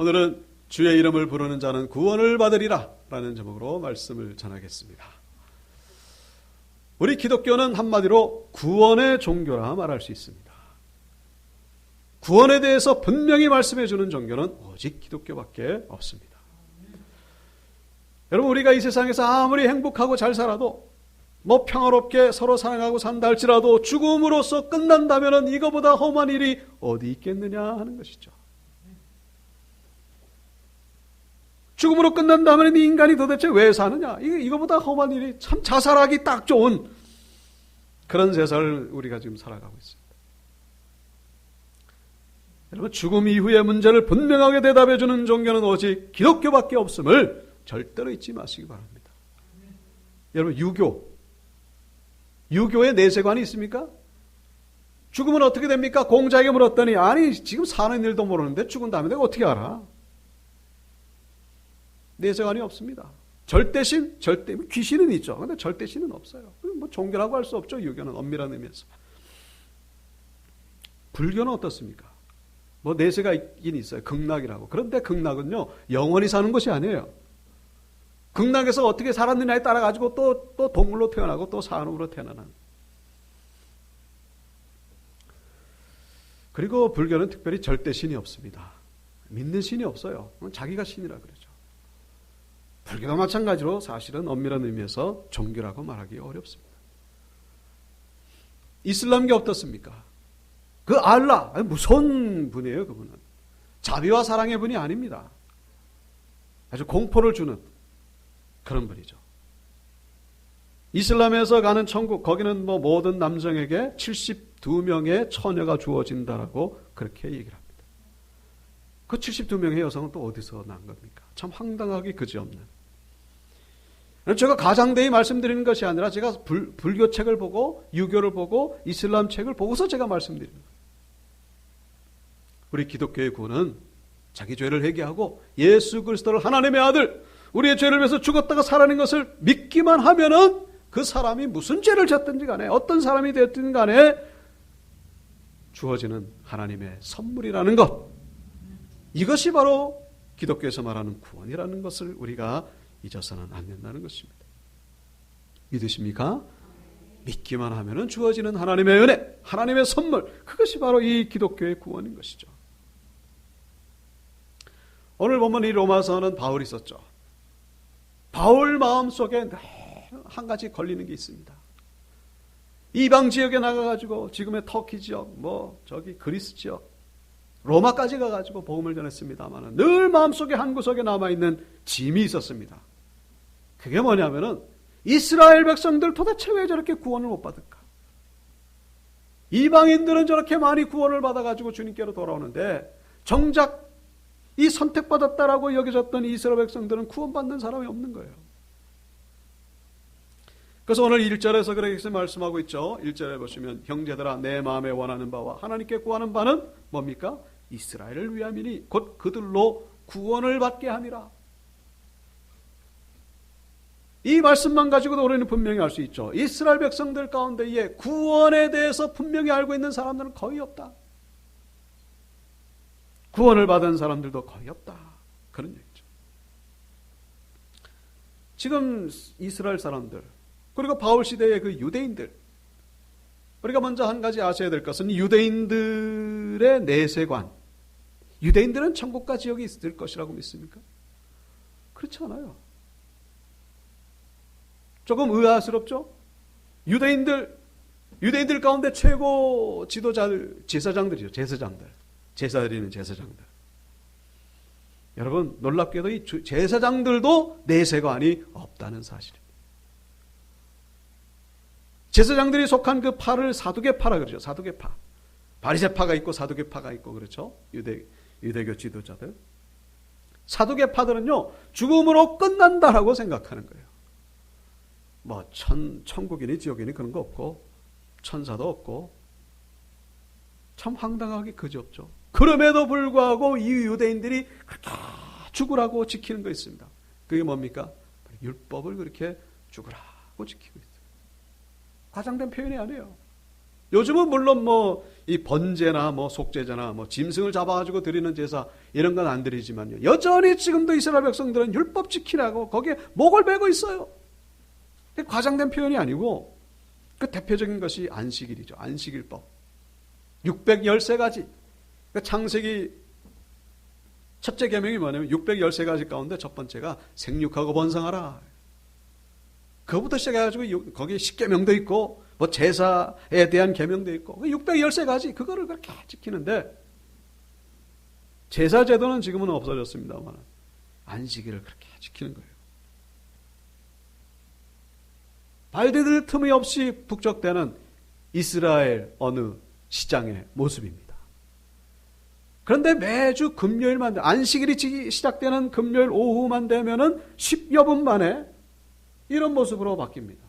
오늘은 주의 이름을 부르는 자는 구원을 받으리라 라는 제목으로 말씀을 전하겠습니다. 우리 기독교는 한마디로 구원의 종교라 말할 수 있습니다. 구원에 대해서 분명히 말씀해 주는 종교는 오직 기독교밖에 없습니다. 여러분, 우리가 이 세상에서 아무리 행복하고 잘 살아도 평화롭게 서로 사랑하고 산다 할지라도 죽음으로써 끝난다면 이거보다 험한 일이 어디 있겠느냐 하는 것이죠. 죽음으로 끝난다면 이 인간이 도대체 왜 사느냐? 이거보다 험한 일이, 참 자살하기 딱 좋은 그런 세상을 우리가 지금 살아가고 있습니다. 여러분, 죽음 이후의 문제를 분명하게 대답해 주는 종교는 오직 기독교밖에 없음을 절대로 잊지 마시기 바랍니다. 여러분, 유교의 내세관이 있습니까? 죽으면 어떻게 됩니까? 공자에게 물었더니, 아니 지금 사는 일도 모르는데 죽은 다음에 내가 어떻게 알아? 내세관이 없습니다. 절대신, 귀신은 있죠. 그런데 절대신은 없어요. 종교라고 할 수 없죠. 유교는 엄밀한 의미에서. 불교는 어떻습니까? 내세가 있긴 있어요. 극락이라고. 그런데 극락은요, 영원히 사는 것이 아니에요. 극락에서 어떻게 살았느냐에 따라 가지고 또 동물로 태어나고 또 사람으로 태어나는. 그리고 불교는 특별히 절대 신이 없습니다. 믿는 신이 없어요. 자기가 신이라 그러죠. 불교도 마찬가지로 사실은 엄밀한 의미에서 종교라고 말하기 어렵습니다. 이슬람교 어떻습니까? 그 알라, 무서운 분이에요. 그분은 자비와 사랑의 분이 아닙니다. 아주 공포를 주는 그런 분이죠. 이슬람에서 가는 천국, 거기는 모든 남성에게 72명의 처녀가 주어진다라고 그렇게 얘기를 합니다. 그 72명의 여성은 또 어디서 난 겁니까? 참 황당하기 그지없는. 제가 가장되이 말씀드리는 것이 아니라 제가 불교 책을 보고 유교를 보고 이슬람 책을 보고서 제가 말씀드리는 거예요. 우리 기독교의 구원은 자기 죄를 회개하고 예수 그리스도를 하나님의 아들, 우리의 죄를 위해서 죽었다가 살아낸 것을 믿기만 하면은 그 사람이 무슨 죄를 졌든지 간에 어떤 사람이 되었든 간에 주어지는 하나님의 선물이라는 것, 이것이 바로 기독교에서 말하는 구원이라는 것을 우리가 잊어서는 안 된다는 것입니다. 믿으십니까? 믿기만 하면은 주어지는 하나님의 은혜, 하나님의 선물, 그것이 바로 이 기독교의 구원인 것이죠. 오늘 보면 이 로마서는 바울이 썼죠. 바울 마음속에 한 가지 걸리는 게 있습니다. 이방 지역에 나가가지고 지금의 터키 지역, 그리스 지역, 로마까지 가가지고 복음을 전했습니다만 늘 마음속에 한 구석에 남아있는 짐이 있었습니다. 그게 뭐냐면은 이스라엘 백성들 도대체 왜 저렇게 구원을 못 받을까? 이방인들은 저렇게 많이 구원을 받아가지고 주님께로 돌아오는데 정작 이 선택받았다라고 여겨졌던 이스라엘 백성들은 구원받는 사람이 없는 거예요. 그래서 오늘 1절에서 그렇게 말씀하고 있죠. 1절에 보시면 형제들아 내 마음에 원하는 바와 하나님께 구하는 바는 뭡니까? 이스라엘을 위함이니 곧 그들로 구원을 받게 함이라. 이 말씀만 가지고도 우리는 분명히 알 수 있죠. 이스라엘 백성들 가운데에 구원에 대해서 분명히 알고 있는 사람들은 거의 없다. 구원을 받은 사람들도 거의 없다. 그런 얘기죠. 지금 이스라엘 사람들, 그리고 바울 시대의 그 유대인들, 우리가 먼저 한 가지 아셔야 될 것은 유대인들의 내세관, 유대인들은 천국과 지옥이 있을 것이라고 믿습니까? 그렇지 않아요. 조금 의아스럽죠? 유대인들 가운데 최고 지도자들, 제사장들이죠. 제사 드리는 제사장들. 여러분, 놀랍게도 이 제사장들도 내세관이 없다는 사실입니다. 제사장들이 속한 그 파를 사두개파라 그러죠. 사두개파. 바리새파가 있고 사두개파가 있고 그렇죠. 유대교 지도자들. 사두개파들은요, 죽음으로 끝난다라고 생각하는 거예요. 천국이니 지옥이니 그런 거 없고, 천사도 없고, 참 황당하게 그지없죠. 그럼에도 불구하고 이 유대인들이 그렇게 죽으라고 지키는 거 있습니다. 그게 뭡니까? 율법을 그렇게 죽으라고 지키고 있어요. 과장된 표현이 아니에요. 요즘은 물론 뭐 이 번제나 뭐 속죄제나 뭐 짐승을 잡아가지고 드리는 제사 이런 건 안 드리지만요. 여전히 지금도 이스라엘 백성들은 율법 지키라고 거기에 목을 베고 있어요. 과장된 표현이 아니고 그 대표적인 것이 안식일이죠. 안식일법. 613가지. 그러니까 창세기 첫째 계명이 뭐냐면 613가지 가운데 첫 번째가 생육하고 번성하라. 그거부터 시작해가지고 거기에 10계명도 있고 뭐 제사에 대한 계명도 있고 613가지 그거를 그렇게 지키는데 제사 제도는 지금은 없어졌습니다만 안식일을 그렇게 지키는 거예요. 발디딜 틈이 없이 북적대는 이스라엘 어느 시장의 모습입니다. 그런데 매주 금요일만 안식일이 시작되는 금요일 오후만 되면은 10여 분 만에 이런 모습으로 바뀝니다.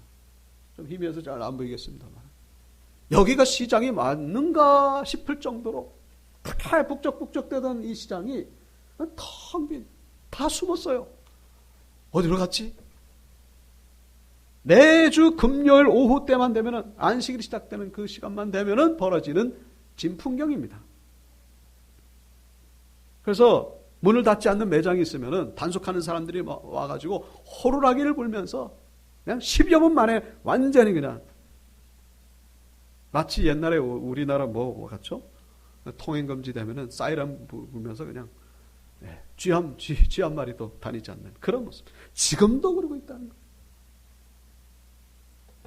좀 희미해서 잘 안 보이겠습니다만 여기가 시장이 맞는가 싶을 정도로 그렇게 북적북적대던 이 시장이 텅 빈, 다 숨었어요. 어디로 갔지? 매주 금요일 오후 때만 되면은 안식일이 시작되는 그 시간만 되면은 벌어지는 진풍경입니다. 그래서 문을 닫지 않는 매장이 있으면은 단속하는 사람들이 와가지고 호루라기를 불면서 그냥 10여 분 만에 완전히 그냥 마치 옛날에 우리나라 뭐 같죠? 통행금지 되면은 사이렌 불면서 그냥 쥐 한 마리도 다니지 않는 그런 모습. 지금도 그러고 있다는 거예요.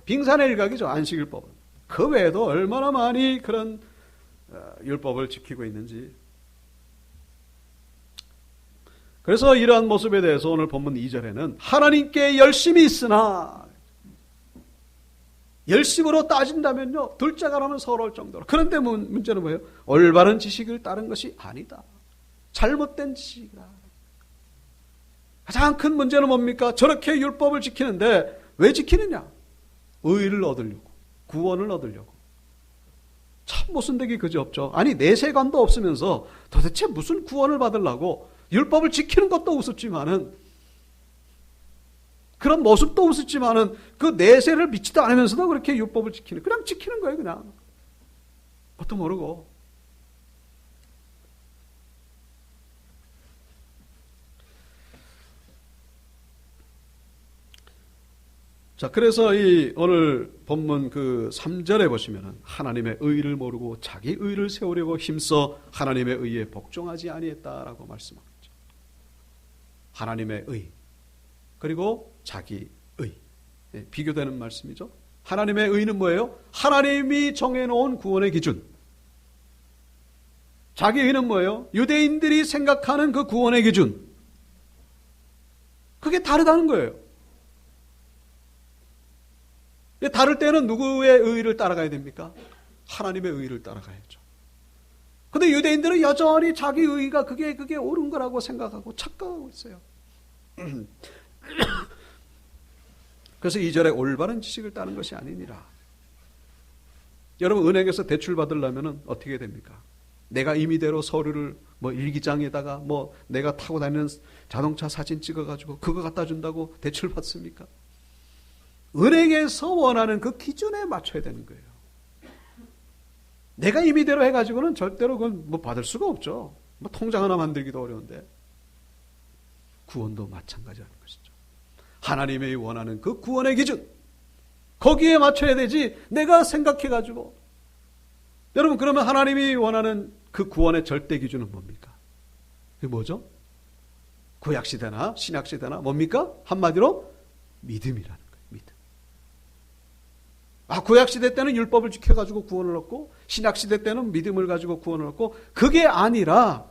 빙산의 일각이죠. 안식일법은. 그 외에도 얼마나 많이 그런 율법을 지키고 있는지. 그래서 이러한 모습에 대해서 오늘 본문 2절에는 하나님께 열심이 있으나 열심으로 따진다면요. 둘째가라면 서러울 정도로. 그런데 문제는 뭐예요? 올바른 지식을 따른 것이 아니다. 잘못된 지식이다. 가장 큰 문제는 뭡니까? 저렇게 율법을 지키는데 왜 지키느냐? 의를 얻으려고. 구원을 얻으려고. 참 모순되기 그지없죠. 아니 내세관도 없으면서 도대체 무슨 구원을 받으려고 율법을 지키는 것도 우습지만은 그런 모습도 우습지만은 그 내세를 믿지도 않으면서도 그렇게 율법을 지키는 그냥 지키는 거예요. 그냥 뭣도 모르고. 자, 그래서 이 오늘 본문 그 3절에 보시면은 하나님의 의를 모르고 자기 의를 세우려고 힘써 하나님의 의에 복종하지 아니했다라고 말씀합니다. 하나님의 의 그리고 자기 의 비교되는 말씀이죠. 하나님의 의는 뭐예요? 하나님이 정해놓은 구원의 기준. 자기 의는 뭐예요? 유대인들이 생각하는 그 구원의 기준. 그게 다르다는 거예요. 다를 때는 누구의 의를 따라가야 됩니까? 하나님의 의를 따라가야죠. 근데 유대인들은 여전히 자기 의가 그게 옳은 거라고 생각하고 착각하고 있어요. 그래서 2절에 올바른 지식을 따는 것이 아니니라. 여러분 은행에서 대출 받으려면 어떻게 됩니까? 내가 임의대로 서류를 뭐 일기장에다가 뭐 내가 타고 다니는 자동차 사진 찍어가지고 그거 갖다 준다고 대출 받습니까? 은행에서 원하는 그 기준에 맞춰야 되는 거예요. 내가 임의대로 해가지고는 절대로 그건 뭐 받을 수가 없죠. 뭐 통장 하나 만들기도 어려운데. 구원도 마찬가지라는 것이죠. 하나님이 원하는 그 구원의 기준. 거기에 맞춰야 되지 내가 생각해가지고. 여러분 그러면 하나님이 원하는 그 구원의 절대 기준은 뭡니까? 그게 뭐죠? 구약시대나 신약시대나 뭡니까? 한마디로 믿음이라는 거예요. 믿음. 구약시대 때는 율법을 지켜가지고 구원을 얻고 신약시대 때는 믿음을 가지고 구원을 얻고 그게 아니라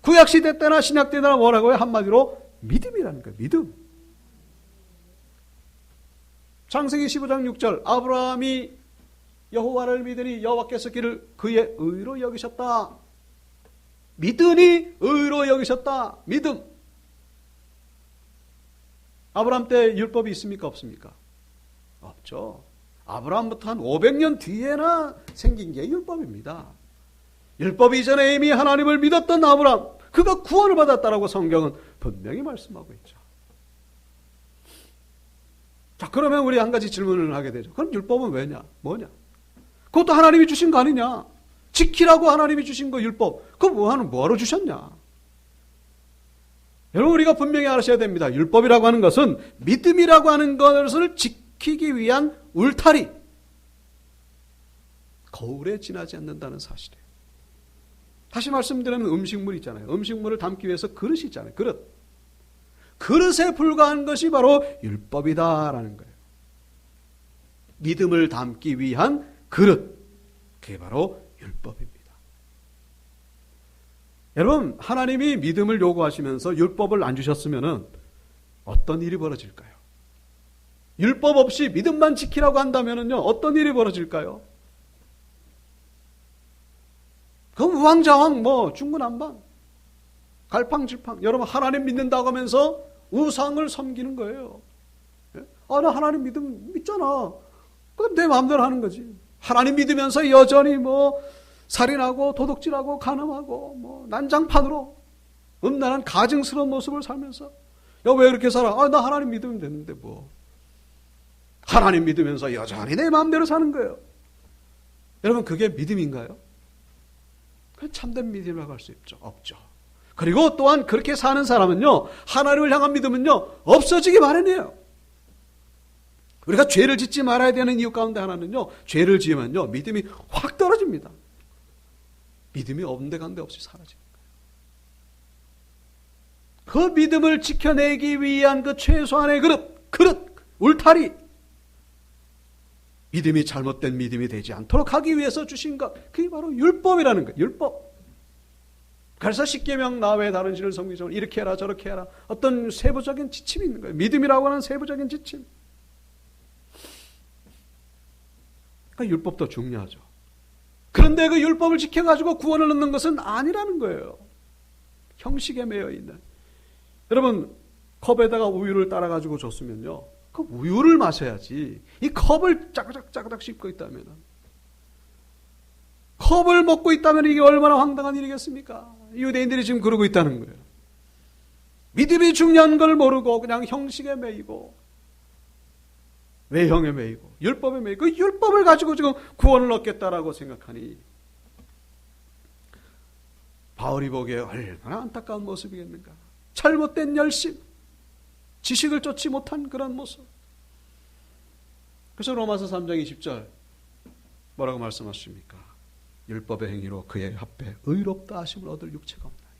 구약시대 때나 신약시대 때나 뭐라고요? 한마디로 믿음이라는 거예요. 믿음. 창세기 15장 6절 아브라함이 여호와를 믿으니 여호와께서 그를 그의 의로 여기셨다. 믿으니 의로 여기셨다. 믿음. 아브라함 때 율법이 있습니까? 없습니까? 없죠. 아브라함부터 한 500년 뒤에나 생긴 게 율법입니다. 율법 이전에 이미 하나님을 믿었던 아브라함, 그가 구원을 받았다라고 성경은 분명히 말씀하고 있죠. 자, 그러면 우리 한 가지 질문을 하게 되죠. 그럼 율법은 왜냐? 뭐냐? 그것도 하나님이 주신 거 아니냐? 지키라고 하나님이 주신 거 율법. 그거 뭐하러 주셨냐? 여러분, 우리가 분명히 알아셔야 됩니다. 율법이라고 하는 것은 믿음이라고 하는 것을 지키기 위한 울타리. 거울에 지나지 않는다는 사실이에요. 다시 말씀드리면 음식물 있잖아요. 음식물을 담기 위해서 그릇이 있잖아요. 그릇. 그릇에 불과한 것이 바로 율법이다라는 거예요. 믿음을 담기 위한 그릇. 그게 바로 율법입니다. 여러분, 하나님이 믿음을 요구하시면서 율법을 안 주셨으면 어떤 일이 벌어질까요? 율법 없이 믿음만 지키라고 한다면요, 어떤 일이 벌어질까요? 그럼 우왕좌왕, 중구난방, 갈팡질팡. 여러분, 하나님 믿는다고 하면서 우상을 섬기는 거예요. 나 하나님 믿잖아. 그럼 내 마음대로 하는 거지. 하나님 믿으면서 여전히 살인하고 도둑질하고 간음하고 난장판으로 음란한 가증스러운 모습을 살면서 왜 이렇게 살아? 나 하나님 믿으면 되는데 하나님 믿으면서 여전히 내 마음대로 사는 거예요. 여러분, 그게 믿음인가요? 참된 믿음이라고 할 수 없죠. 그리고 또한 그렇게 사는 사람은요, 하나님을 향한 믿음은요, 없어지기 마련이에요. 우리가 죄를 짓지 말아야 되는 이유 가운데 하나는요, 죄를 지으면요, 믿음이 확 떨어집니다. 믿음이 온데간데 없이 사라집니다. 그 믿음을 지켜내기 위한 그 최소한의 그릇, 울타리. 믿음이 잘못된 믿음이 되지 않도록 하기 위해서 주신 것, 그게 바로 율법이라는 거예요. 율법. 그래서 십계명 나 외에 다른 신을 섬기지 말고 이렇게 해라 저렇게 해라, 어떤 세부적인 지침이 있는 거예요. 믿음이라고 하는 세부적인 지침. 그러니까 율법도 중요하죠. 그런데 그 율법을 지켜가지고 구원을 얻는 것은 아니라는 거예요. 형식에 매여 있는. 여러분, 컵에다가 우유를 따라가지고 줬으면요, 그 우유를 마셔야지. 이 컵을 짜그닥 씹고 있다면, 컵을 먹고 있다면 이게 얼마나 황당한 일이겠습니까? 유대인들이 지금 그러고 있다는 거예요. 믿음이 중요한 걸 모르고 그냥 형식에 매이고 외형에 매이고 율법에 매이고 그 율법을 가지고 지금 구원을 얻겠다라고 생각하니 바울이 보기에 얼마나 안타까운 모습이겠는가. 잘못된 열심, 지식을 쫓지 못한 그런 모습. 그래서 로마서 3장 20절 뭐라고 말씀하십니까? 율법의 행위로 그의 합해 의롭다 하심을 얻을 육체가 없나니.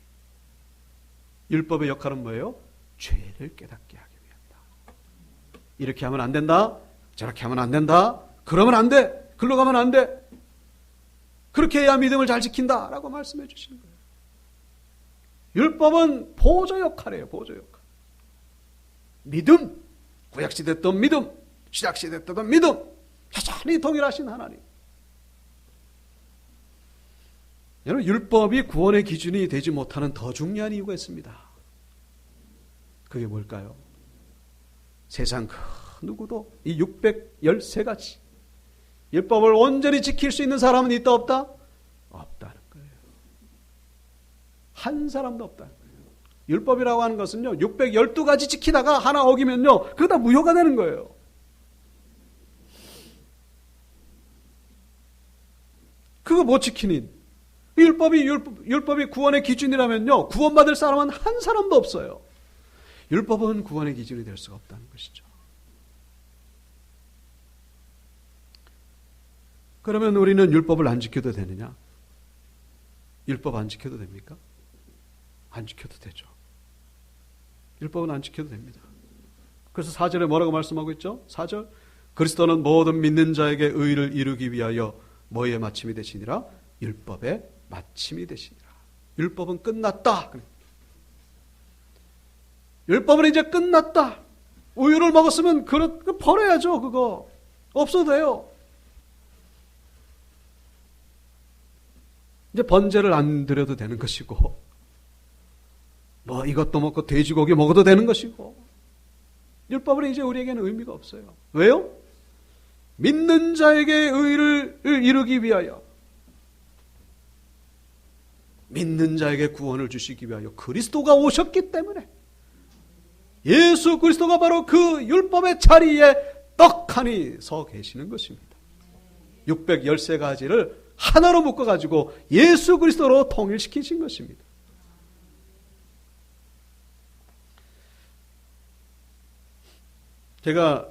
율법의 역할은 뭐예요? 죄를 깨닫게 하기 위함이다. 이렇게 하면 안 된다, 저렇게 하면 안 된다, 그러면 안 돼, 글로 가면 안 돼, 그렇게 해야 믿음을 잘 지킨다 라고 말씀해 주시는 거예요. 율법은 보조 역할이에요. 보조 역할. 믿음, 구약시대 때도 믿음, 신약시대 때도 믿음, 여전히 동일하신 하나님. 여러분, 율법이 구원의 기준이 되지 못하는 더 중요한 이유가 있습니다. 그게 뭘까요? 세상 그 누구도 이 613가지 율법을 온전히 지킬 수 있는 사람은 있다 없다? 없다는 거예요. 한 사람도 없다는 거예요. 율법이라고 하는 것은요, 612가지 지키다가 하나 어기면요, 그거 다 무효가 되는 거예요. 그거 못 지키는 율법이 구원의 기준이라면요, 구원받을 사람은 한 사람도 없어요. 율법은 구원의 기준이 될 수가 없다는 것이죠. 그러면 우리는 율법을 안 지켜도 되느냐? 율법 안 지켜도 됩니까? 안 지켜도 되죠. 율법은 안 지켜도 됩니다. 그래서 4절에 뭐라고 말씀하고 있죠? 4절, 그리스도는 모든 믿는 자에게 의를 이루기 위하여 뭐의 마침이 되시니라? 율법의 마침이 되시니라. 율법은 끝났다. 율법은 이제 끝났다. 우유를 먹었으면 그거 버려야죠. 그거 없어도 돼요. 이제 번제를 안 드려도 되는 것이고, 이것도 먹고 돼지고기 먹어도 되는 것이고, 율법은 이제 우리에게는 의미가 없어요. 왜요? 믿는 자에게 의를 이루기 위하여, 믿는 자에게 구원을 주시기 위하여 그리스도가 오셨기 때문에, 예수 그리스도가 바로 그 율법의 자리에 떡하니 서 계시는 것입니다. 613가지를 하나로 묶어가지고 예수 그리스도로 통일시키신 것입니다. 제가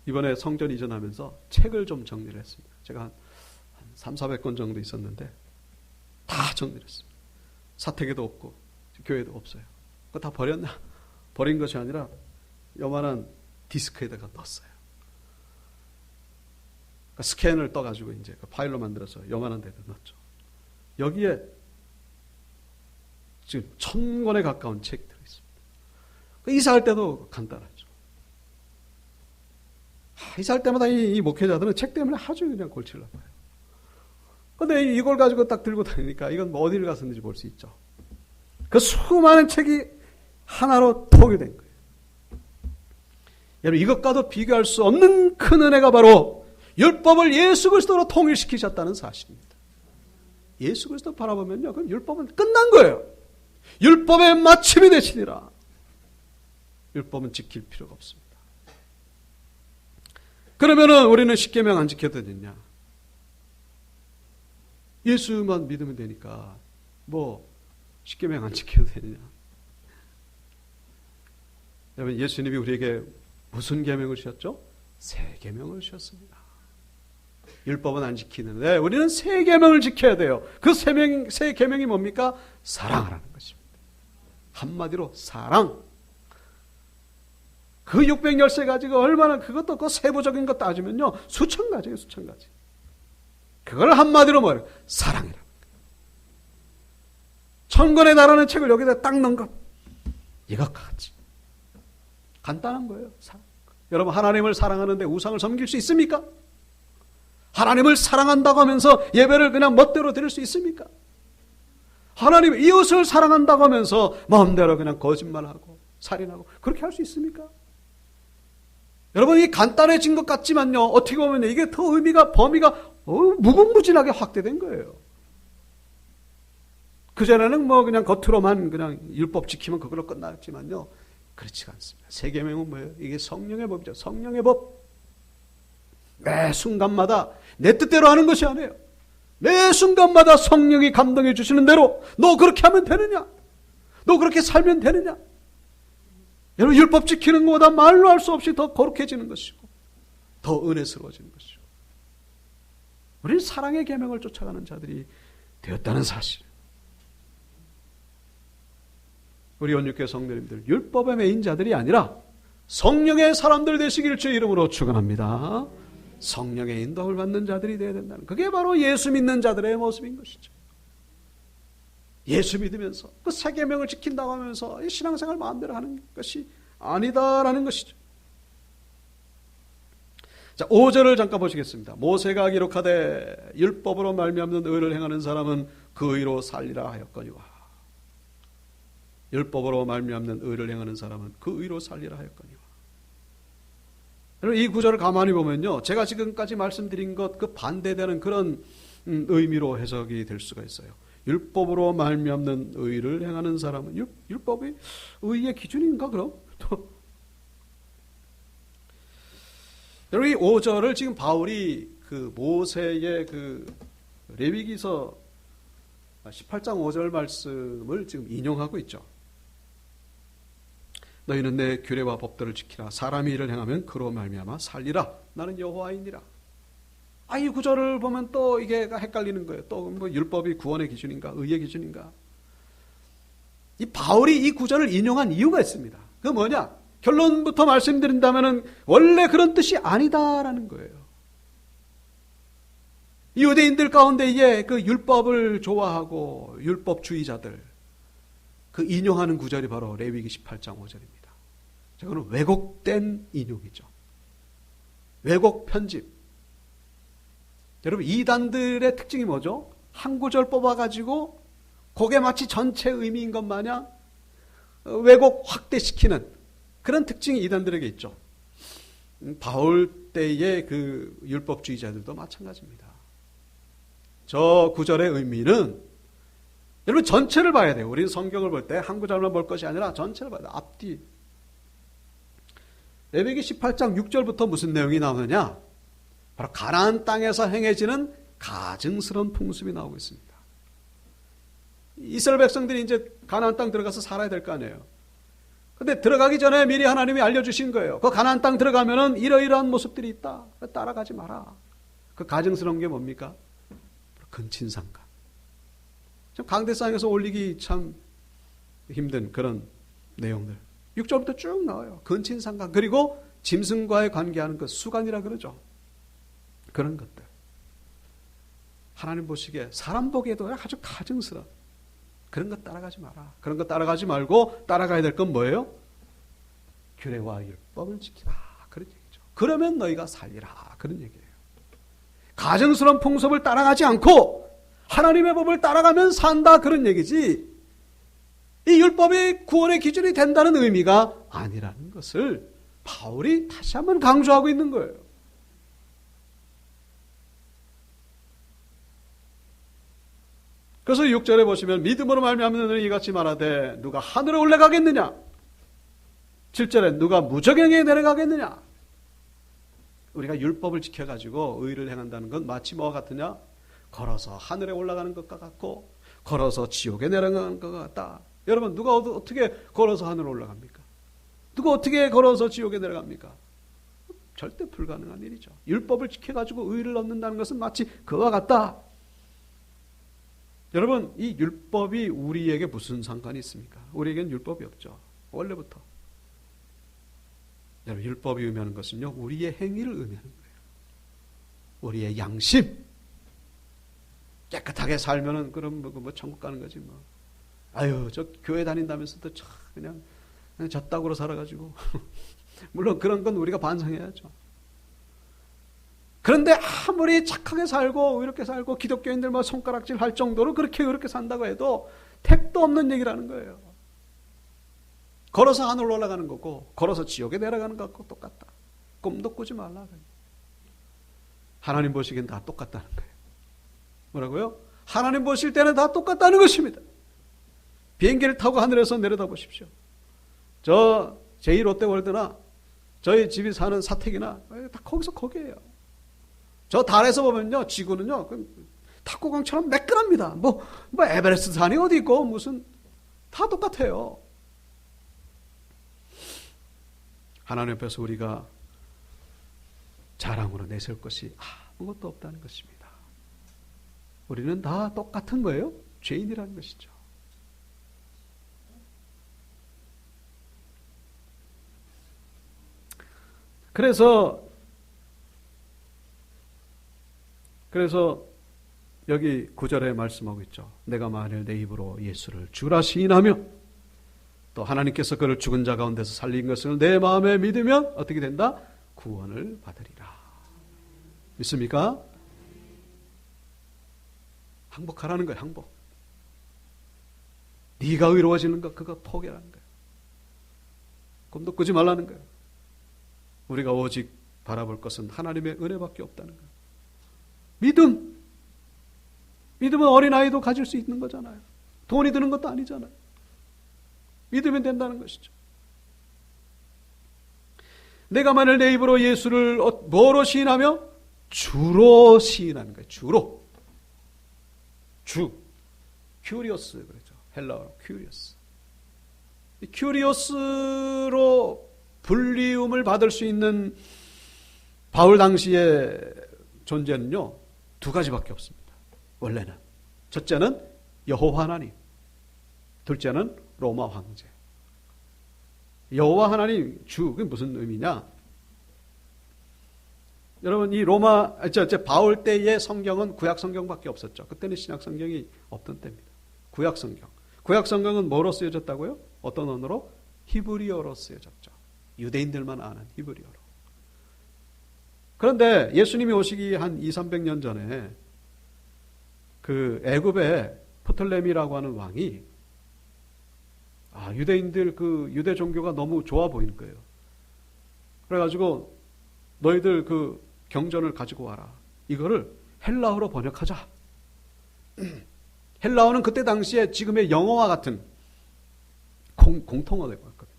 이번에 성전 이전하면서 책을 좀 정리를 했습니다. 제가 한 300~400권 정도 있었는데 다 정리를 했습니다. 사택에도 없고 교회도 없어요. 그거 다 버렸나? 버린 것이 아니라 요만한 디스크에다가 넣었어요. 그러니까 스캔을 떠가지고 이제 그 파일로 만들어서 요만한 데다 넣었죠. 여기에 지금 1000권에 가까운 책이 들어있습니다. 이사할 때도 간단하죠. 이사할 때마다 이 목회자들은 책 때문에 아주 그냥 골치를 아파요. 근데 이걸 가지고 딱 들고 다니니까 이건 뭐 어디를 갔었는지 볼 수 있죠. 그 수많은 책이 하나로 통일된 거예요. 여러분, 이것과도 비교할 수 없는 큰 은혜가 바로 율법을 예수 그리스도로 통일시키셨다는 사실입니다. 예수 그리스도 바라보면요, 그럼 율법은 끝난 거예요. 율법의 마침이 되시니라. 율법은 지킬 필요가 없습니다. 그러면은 우리는 십계명 안 지켜도 되냐? 예수만 믿으면 되니까 뭐 십계명 안 지켜도 되느냐? 여러분, 예수님이 우리에게 무슨 계명을 주셨죠? 새 계명을 주셨습니다. 율법은 안 지키는데 우리는 새 계명을 지켜야 돼요. 그 새 계명이 뭡니까? 사랑하라는 것입니다. 한마디로 사랑. 그 613가지가 얼마나, 그것도 그 세부적인 거 따지면요, 수천 가지예요, 수천 가지. 그걸 한마디로 뭐예요? 사랑이라. 1000권에 달하는 책을 여기다 딱 넣은 것. 이것과 같이. 간단한 거예요. 사랑. 여러분, 하나님을 사랑하는데 우상을 섬길 수 있습니까? 하나님을 사랑한다고 하면서 예배를 그냥 멋대로 드릴 수 있습니까? 하나님 이웃을 사랑한다고 하면서 마음대로 그냥 거짓말하고 살인하고 그렇게 할 수 있습니까? 여러분, 이 간단해진 것 같지만요, 어떻게 보면 이게 더 범위가 무궁무진하게 확대된 거예요. 그전에는 뭐 그냥 겉으로만 그냥 율법 지키면 그걸로 끝났지만요, 그렇지가 않습니다. 새 계명은 뭐예요? 이게 성령의 법이죠. 성령의 법. 매 순간마다 내 뜻대로 하는 것이 아니에요. 매 순간마다 성령이 감동해 주시는 대로 너 그렇게 하면 되느냐? 너 그렇게 살면 되느냐? 여러분, 율법 지키는 것보다 말로 할 수 없이 더 거룩해지는 것이고 더 은혜스러워지는 것이고, 우리는 사랑의 계명을 쫓아가는 자들이 되었다는 사실. 우리 온유교회 성도님들, 율법의 매인 자들이 아니라 성령의 사람들 되시기를 주의 이름으로 축원합니다. 성령의 인도를 받는 자들이 되어야 된다는, 그게 바로 예수 믿는 자들의 모습인 것이죠. 예수 믿으면서 그 새 계명을 지킨다고 하면서 이 신앙생활 마음대로 하는 것이 아니다라는 것이죠. 자, 5절을 잠깐 보시겠습니다. 모세가 기록하되 율법으로 말미암는 의를 행하는 사람은 그 의로 살리라 하였거니와. 율법으로 말미암는 의를 행하는 사람은 그 의로 살리라 하였거니와. 여러분, 이 구절을 가만히 보면요, 제가 지금까지 말씀드린 것 그 반대되는 그런 의미로 해석이 될 수가 있어요. 율법으로 말미암는 의를 행하는 사람은, 율법이 의의 기준인가 그럼? 여러분, 이 5절을 지금 바울이 그 모세의 그 레위기서 18장 5절 말씀을 지금 인용하고 있죠. 너희는 내 규례와 법도를 지키라. 사람이 이를 행하면 그로 말미암아 살리라. 나는 여호와이니라. 이 구절을 보면 또 이게 헷갈리는 거예요. 또 뭐 율법이 구원의 기준인가, 의의 기준인가? 이 바울이 이 구절을 인용한 이유가 있습니다. 그 뭐냐? 결론부터 말씀드린다면은 원래 그런 뜻이 아니다라는 거예요. 이 유대인들 가운데에 그 율법을 좋아하고 율법주의자들, 그 인용하는 구절이 바로 레위기 18장 5절입니다. 저거는 왜곡된 인용이죠. 왜곡 편집. 여러분, 이단들의 특징이 뭐죠? 한 구절 뽑아가지고 그게 마치 전체 의미인 것 마냥 왜곡 확대시키는 그런 특징이 이단들에게 있죠. 바울 때의 그 율법주의자들도 마찬가지입니다. 저 구절의 의미는 여러분 전체를 봐야 돼요. 우리는 성경을 볼 때 한 구절만 볼 것이 아니라 전체를 봐야 돼요. 앞뒤. 레위기 18장 6절부터 무슨 내용이 나오느냐? 바로 가나안 땅에서 행해지는 가증스러운 풍습이 나오고 있습니다. 이스라엘 백성들이 이제 가나안 땅 들어가서 살아야 될 거 아니에요. 근데 들어가기 전에 미리 하나님이 알려주신 거예요. 그 가나안 땅 들어가면은 이러이러한 모습들이 있다. 따라가지 마라. 그 가증스러운 게 뭡니까? 근친상간. 좀 강대상에서 올리기 참 힘든 그런 내용들. 6절부터 쭉 나와요. 근친상간. 그리고 짐승과의 관계하는 그 수간이라 그러죠. 그런 것들. 하나님 보시기에 사람 보기에도 아주 가증스러운 그런 것 따라가지 마라. 그런 것 따라가지 말고 따라가야 될 건 뭐예요? 규례와 율법을 지키라. 그런 얘기죠. 그러면 너희가 살리라. 그런 얘기예요. 가증스러운 풍습을 따라가지 않고 하나님의 법을 따라가면 산다. 그런 얘기지. 이 율법이 구원의 기준이 된다는 의미가 아니라는 것을 바울이 다시 한번 강조하고 있는 거예요. 그래서 6절에 보시면 믿음으로 말미암는 너희 이같이 말하되 누가 하늘에 올라가겠느냐? 7절에 누가 무저갱에 내려가겠느냐? 우리가 율법을 지켜가지고 의를 행한다는 건 마치 뭐와 같으냐? 걸어서 하늘에 올라가는 것과 같고 걸어서 지옥에 내려가는 것과 같다. 여러분 누가 어떻게 걸어서 하늘에 올라갑니까? 누가 어떻게 걸어서 지옥에 내려갑니까? 절대 불가능한 일이죠. 율법을 지켜가지고 의를 얻는다는 것은 마치 그와 같다. 여러분 이 율법이 우리에게 무슨 상관이 있습니까? 우리에겐 율법이 없죠. 원래부터. 여러분 율법이 의미하는 것은요. 우리의 행위를 의미하는 거예요. 우리의 양심. 깨끗하게 살면은 그럼 뭐 천국 가는 거지 뭐. 아유 저 교회 다닌다면서도 참 그냥 젖다구로 살아가지고 물론 그런 건 우리가 반성해야죠. 그런데 아무리 착하게 살고 이렇게 살고 기독교인들만 손가락질 할 정도로 그렇게 산다고 해도 택도 없는 얘기라는 거예요. 걸어서 하늘로 올라가는 거고 걸어서 지옥에 내려가는 것과 똑같다. 꿈도 꾸지 말라. 하나님 보시기엔 다 똑같다는 거예요. 뭐라고요? 하나님 보실 때는 다 똑같다는 것입니다. 비행기를 타고 하늘에서 내려다 보십시오. 저 제2롯데월드나 저희 집이 사는 사택이나 다 거기서 거기에요. 저 달에서 보면요, 지구는요, 탁구공처럼 매끈합니다. 뭐 에베레스트 산이 어디 있고, 무슨, 다 똑같아요. 하나님 앞에서 우리가 자랑으로 내세울 것이 아무것도 없다는 것입니다. 우리는 다 똑같은 거예요. 죄인이라는 것이죠. 그래서 여기 9절에 말씀하고 있죠. 내가 만일 내 입으로 예수를 주라 시인하며 또 하나님께서 그를 죽은 자 가운데서 살린 것을 내 마음에 믿으면 어떻게 된다? 구원을 받으리라. 믿습니까? 항복하라는 거예요. 항복. 네가 의로워지는 것 그거 포기하라는 거예요. 꿈도 꾸지 말라는 거예요. 우리가 오직 바라볼 것은 하나님의 은혜밖에 없다는 거예요. 믿음은 어린아이도 가질 수 있는 거잖아요. 돈이 드는 것도 아니잖아요. 믿으면 된다는 것이죠. 내가 만일 내 입으로 예수를 뭐로 시인하며? 주로 시인하는 거예요. 주로. 큐리오스 그러죠. 헬라어로 큐리오스. 이 큐리오스로 불리움을 받을 수 있는 바울 당시의 존재는요. 두 가지밖에 없습니다. 원래는. 첫째는 여호와 하나님. 둘째는 로마 황제. 여호와 하나님 주, 그게 무슨 의미냐? 여러분 이 바울 때의 성경은 구약 성경밖에 없었죠. 그때는 신약 성경이 없던 때입니다. 구약 성경. 구약 성경은 뭐로 쓰여졌다고요? 어떤 언어로? 히브리어로 쓰여졌죠. 유대인들만 아는 히브리어로. 그런데 예수님이 오시기 한 200~300년 전에 그 애굽의 프톨레미라고 하는 왕이 유대인들 그 유대 종교가 너무 좋아 보이는 거예요. 그래가지고 너희들 그 경전을 가지고 와라. 이거를 헬라어로 번역하자. 헬라어는 그때 당시에 지금의 영어와 같은 공통어가 되고 있거든요.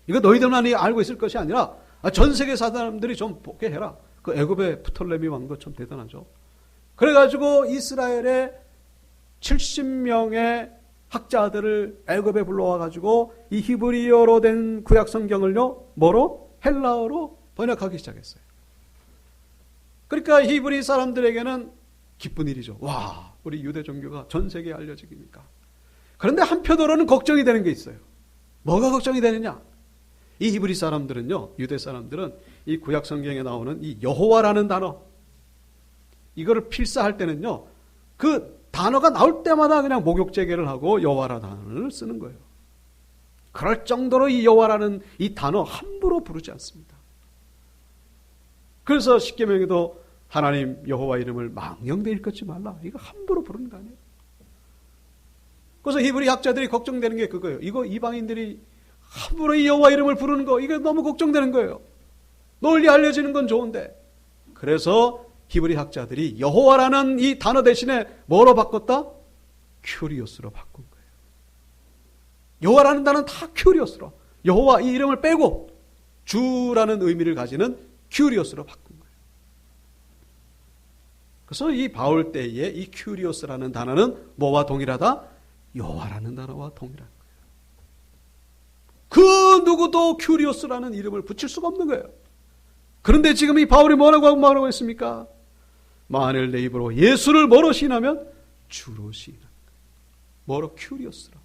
이거 너희들만 알고 있을 것이 아니라 전 세계 사람들이 좀 보게 해라. 그 애굽의 프톨레미 왕도 참 대단하죠. 그래가지고 이스라엘의 70명의 학자들을 애굽에 불러와가지고 이 히브리어로 된 구약 성경을요, 뭐로? 헬라어로 번역하기 시작했어요. 그러니까 히브리 사람들에게는 기쁜 일이죠. 와, 우리 유대 종교가 전 세계에 알려지기니까. 그런데 한편으로는 걱정이 되는 게 있어요. 뭐가 걱정이 되느냐? 이 히브리 사람들은요, 유대 사람들은 이 구약 성경에 나오는 이 여호와라는 단어, 이거를 필사할 때는요, 그 단어가 나올 때마다 그냥 목욕제계를 하고 여호와라는 단어를 쓰는 거예요. 그럴 정도로 이 여호와라는 이 단어 함부로 부르지 않습니다. 그래서 십계명에도 하나님 여호와 이름을 망령되 일컫지 말라. 이거 함부로 부르는 거 아니에요. 그래서 히브리 학자들이 걱정되는 게 그거예요. 이거 이방인들이 함부로 이 여호와 이름을 부르는 거, 이게 너무 걱정되는 거예요. 널리 알려지는 건 좋은데. 그래서 히브리 학자들이 여호와라는 이 단어 대신에 뭐로 바꿨다? 큐리오스로 바꾼 거예요. 여호와라는 단어는 다 큐리오스로, 여호와 이 이름을 빼고 주라는 의미를 가지는 큐리오스로 바꾼 거예요. 그래서 이 바울 때에 이 큐리오스라는 단어는 뭐와 동일하다? 여호와라는 단어와 동일한 거예요. 그 누구도 큐리오스라는 이름을 붙일 수가 없는 거예요. 그런데 지금 이 바울이 뭐라고 했습니까? 만일 내 입으로 예수를 뭐로 시인하면 주로 시인하는 거예요. 뭐로? 큐리오스로.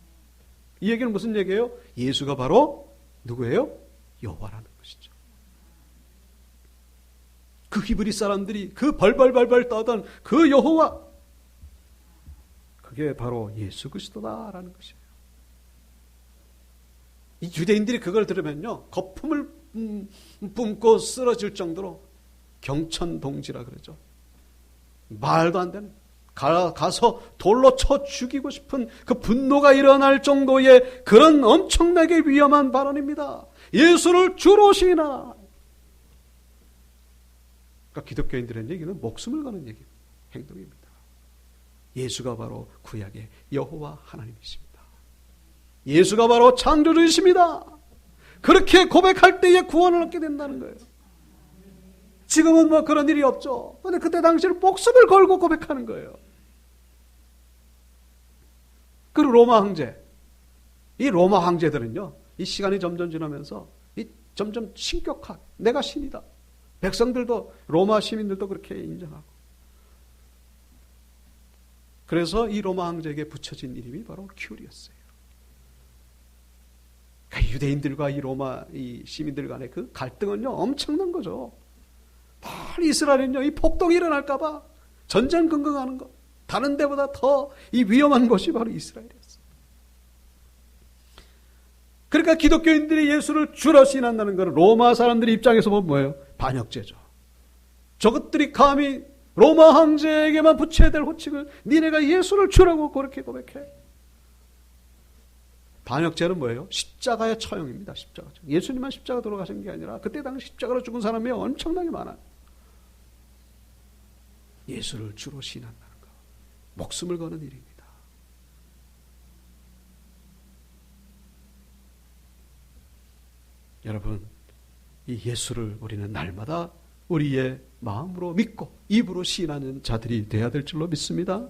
이 얘기는 무슨 얘기예요? 예수가 바로 누구예요? 여호와라는 것이죠. 그 히브리 사람들이 그 벌벌벌벌 떠던 그 여호와, 그게 바로 예수 그리스도다라는 것이에요. 이 유대인들이 그걸 들으면요, 거품을 뿜고 쓰러질 정도로 경천동지라 그러죠. 말도 안 되는, 가서 돌로 쳐 죽이고 싶은 그 분노가 일어날 정도의 그런 엄청나게 위험한 발언입니다. 예수를 주로 시인하라. 그러니까 기독교인들의 얘기는 목숨을 거는 얘기, 행동입니다. 예수가 바로 구약의 여호와 하나님이십니다. 예수가 바로 창조주이십니다. 그렇게 고백할 때에 구원을 얻게 된다는 거예요. 지금은 뭐 그런 일이 없죠. 그런데 그때 당시에는 목숨을 걸고 고백하는 거예요. 그리고 로마 황제, 이 로마 황제들은요, 이 시간이 점점 지나면서 이 점점 신격화, 내가 신이다. 백성들도, 로마 시민들도 그렇게 인정하고. 그래서 이 로마 황제에게 붙여진 이름이 바로 큐리오스예요. 그러니까 유대인들과 이 로마 이 시민들 간의 그 갈등은요, 엄청난 거죠. 이스라엘은요, 이 폭동이 일어날까봐 전쟁 긍긍하는 것, 다른 데보다 더 이 위험한 곳이 바로 이스라엘이었어요. 그러니까 기독교인들이 예수를 주로 시인한다는 것은 로마 사람들의 입장에서 보면 뭐예요? 반역죄죠. 저것들이 감히 로마 황제에게만 붙여야 될 호칭을 니네가 예수를 주라고 그렇게 고백해. 반역죄는 뭐예요? 십자가의 처형입니다. 십자가. 예수님만 십자가 돌아가신 게 아니라 그때 당시 십자가로 죽은 사람이 엄청나게 많아요. 예수를 주로 시인한다는 것, 목숨을 거는 일입니다. 여러분, 이 예수를 우리는 날마다 우리의 마음으로 믿고 입으로 시인하는 자들이 되어야 될 줄로 믿습니다.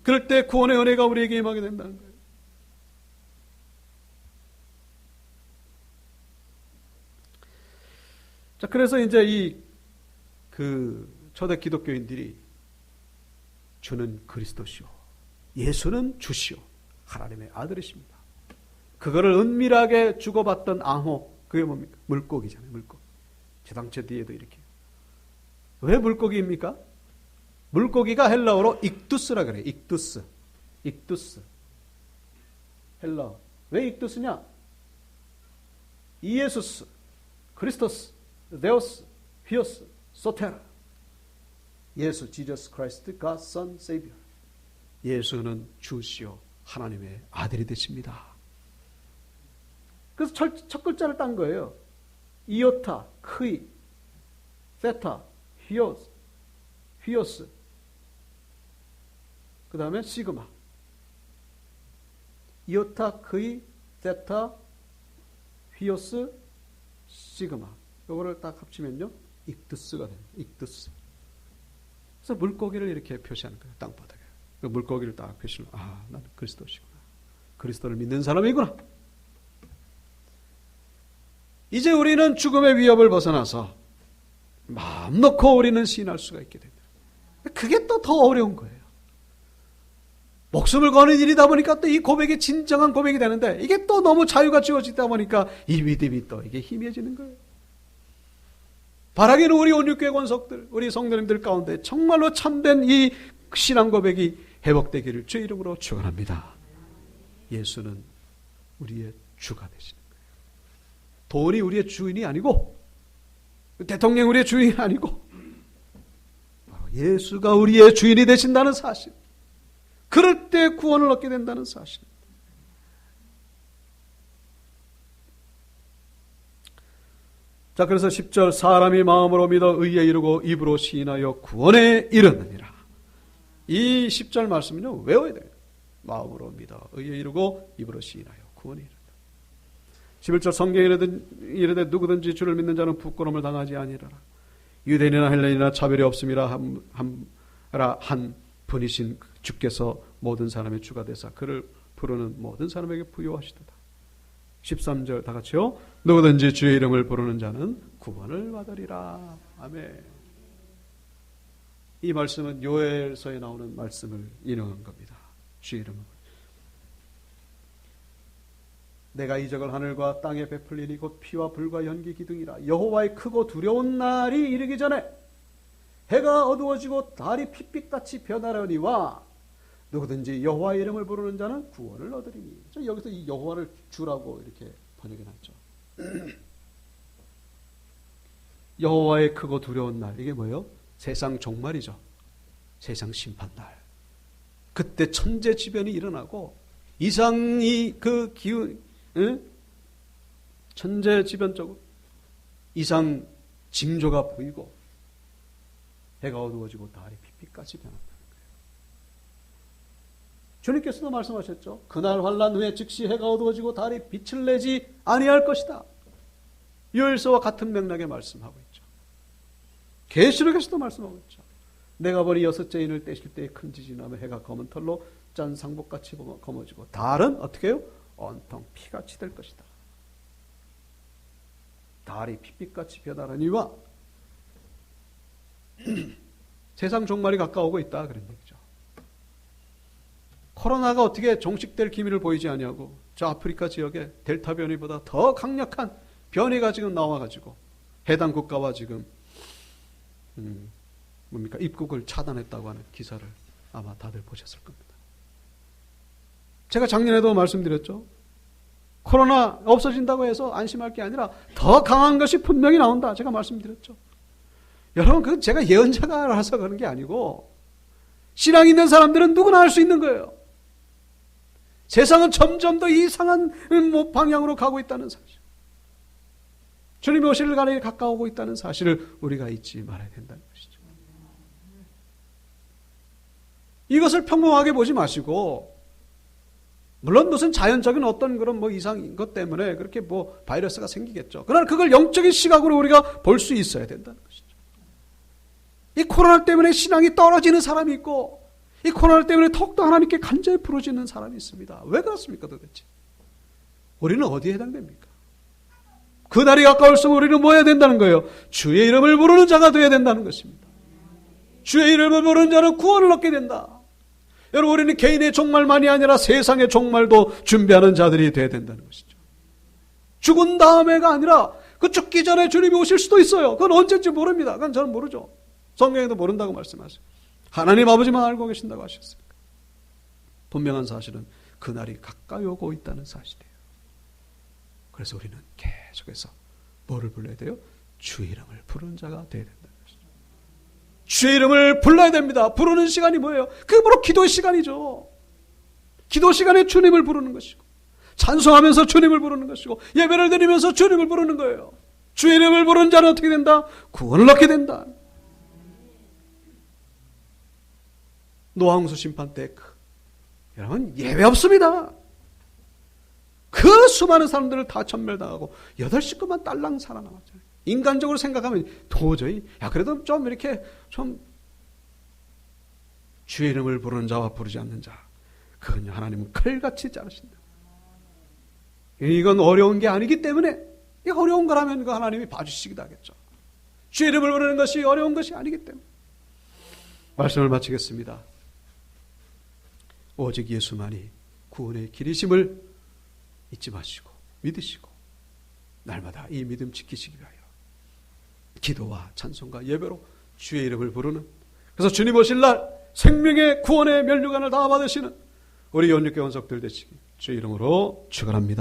그럴 때 구원의 은혜가 우리에게 임하게 된다는 거예요. 자, 그래서 이제 초대 기독교인들이 주는 그리스도시오, 예수는 주시오, 하나님의 아들이십니다. 그거를 은밀하게 주고받던 앙호, 그게 뭡니까? 물고기잖아요. 물고기. 제당체 뒤에도 이렇게. 왜 물고기입니까? 물고기가 헬라어로 익두스라 그래요. 익두스. 익두스. 헬라어. 왜 익두스냐? 이에수스, 크리스토스, 데오스, 히오스, 소테라. 예수, 지저스 크라이스트, God, Son, Savior. 예수는 주시오, 하나님의 아들이 되십니다. 그래서 첫 글자를 딴 거예요. 이오타, 크이, 세타, 휘오스. 그 다음에 시그마. 이오타, 크이, 세타, 휘오스, 시그마. 요거를 딱 합치면요, 익두스가 됩니다. 익두스. 그래서 물고기를 이렇게 표시하는 거예요. 땅바닥에. 그 물고기를 딱 표시를, 아, 나는 그리스도시구나. 그리스도를 믿는 사람이구나. 이제 우리는 죽음의 위협을 벗어나서 마음 놓고 우리는 시인할 수가 있게 됩니다. 그게 또 더 어려운 거예요. 목숨을 거는 일이다 보니까 또 이 고백이 진정한 고백이 되는데 이게 또 너무 자유가 주어지다 보니까 이 믿음이 또 이게 희미해지는 거예요. 바라기는 우리 온육교회 권속들, 우리 성도님들 가운데 정말로 참된 이 신앙 고백이 회복되기를 주의 이름으로 축원합니다. 예수는 우리의 주가 되시는 거예요. 돈이 우리의 주인이 아니고 대통령이 우리의 주인이 아니고 예수가 우리의 주인이 되신다는 사실. 그럴 때 구원을 얻게 된다는 사실. 자, 그래서 10절 사람이 마음으로 믿어 의에 이르고 입으로 시인하여 구원에 이르느니라. 이 10절 말씀은요, 외워야 돼요. 마음으로 믿어 의에 이르고 입으로 시인하여 구원에 이르느니라. 11절 성경에 이르되 누구든지 주를 믿는 자는 부끄러움을 당하지 아니하리라. 유대인이나 헬레인이나 차별이 없음이라 한 분이신 주께서 모든 사람의 주가 되사 그를 부르는 모든 사람에게 부요하시도다. 13절 다 같이요. 누구든지 주의 이름을 부르는 자는 구원을 받으리라. 아멘. 이 말씀은 요엘서에 나오는 말씀을 인용한 겁니다. 주의 이름을. 내가 이적을 하늘과 땅에 베풀리니 곧 피와 불과 연기 기둥이라. 여호와의 크고 두려운 날이 이르기 전에 해가 어두워지고 달이 핏빛같이 변하려니와 누구든지 여호와의 이름을 부르는 자는 구원을 얻으리니. 여기서 이 여호와를 주라고 이렇게 번역해놨죠. 여호와의 크고 두려운 날, 이게 뭐예요? 세상 종말이죠. 세상 심판날. 그때 천재지변이 일어나고 이상이 그 기운, 천재지변적으로 이상 징조가 보이고 해가 어두워지고 달이 핏빛같이 변한다는 거예요. 주님께서도 말씀하셨죠. 그날 환난 후에 즉시 해가 어두워지고 달이 빛을 내지 아니할 것이다. 요엘서와 같은 맥락에 말씀하고 있죠. 계시록에서도 말씀하고 있죠. 내가 보니 여섯째 인을 떼실 때에 큰 지진이 나며 해가 검은 털로 짠 상복같이 검어지고 달은 어떻게 해요? 온통 피같이 될 것이다. 달이 핏빛같이 변하려니와 세상 종말이 가까우고 있다 그런 얘기죠. 코로나가 어떻게 종식될 기미를 보이지 아니하고 저 아프리카 지역에 델타 변이보다 더 강력한 변이가 지금 나와가지고 해당 국가와 지금 입국을 차단했다고 하는 기사를 아마 다들 보셨을 겁니다. 제가 작년에도 말씀드렸죠. 코로나 없어진다고 해서 안심할 게 아니라 더 강한 것이 분명히 나온다. 제가 말씀드렸죠. 여러분, 그건 제가 예언자가 알아서 그런 게 아니고 신앙 있는 사람들은 누구나 할 수 있는 거예요. 세상은 점점 더 이상한 방향으로 가고 있다는 사실. 주님이 오실 날에 가까우고 있다는 사실을 우리가 잊지 말아야 된다는 것이죠. 이것을 평범하게 보지 마시고, 물론 무슨 자연적인 어떤 그런 이상인 것 때문에 그렇게 바이러스가 생기겠죠. 그러나 그걸 영적인 시각으로 우리가 볼 수 있어야 된다는 것이죠. 이 코로나 때문에 신앙이 떨어지는 사람이 있고, 이 코로나 때문에 더욱더 하나님께 간절히 부르짖는 사람이 있습니다. 왜 그렇습니까 도대체? 우리는 어디에 해당됩니까? 그 날이 가까울수록 우리는 뭐 해야 된다는 거예요? 주의 이름을 부르는 자가 되어야 된다는 것입니다. 주의 이름을 부르는 자는 구원을 얻게 된다. 여러분, 우리는 개인의 종말만이 아니라 세상의 종말도 준비하는 자들이 되어야 된다는 것이죠. 죽은 다음에가 아니라 그 죽기 전에 주님이 오실 수도 있어요. 그건 언제인지 모릅니다. 그건 저는 모르죠. 성경에도 모른다고 말씀하세요. 하나님 아버지만 알고 계신다고 하셨으니까. 분명한 사실은 그날이 가까이 오고 있다는 사실이에요. 그래서 우리는 계속해서 뭐를 불러야 돼요? 주의 이름을 부르는 자가 되어야 된다는 것이죠. 주의 이름을 불러야 됩니다. 부르는 시간이 뭐예요? 그게 바로 기도의 시간이죠. 기도 시간에 주님을 부르는 것이고, 찬송하면서 주님을 부르는 것이고, 예배를 드리면서 주님을 부르는 거예요. 주의 이름을 부르는 자는 어떻게 된다? 구원을 얻게 된다. 노아홍수 심판 때 여러분 예배 없습니다. 그 수많은 사람들을 다 전멸당하고 8식구만 딸랑 살아남았잖아요. 인간적으로 생각하면 도저히 그래도 좀 이렇게 좀 주의 이름을 부르는 자와 부르지 않는 자, 그건 하나님은 칼같이 자르신다. 이건 어려운 게 아니기 때문에, 이 어려운 거라면 그 하나님이 봐주시기도 하겠죠. 주의 이름을 부르는 것이 어려운 것이 아니기 때문에. 말씀을 마치겠습니다. 오직 예수만이 구원의 길이심을 잊지 마시고 믿으시고 날마다 이 믿음 지키시기 위하여 기도와 찬송과 예배로 주의 이름을 부르는, 그래서 주님 오실 날 생명의 구원의 면류관을 다 받으시는 우리 연육교 원석들 되시기 주의 이름으로 축원합니다.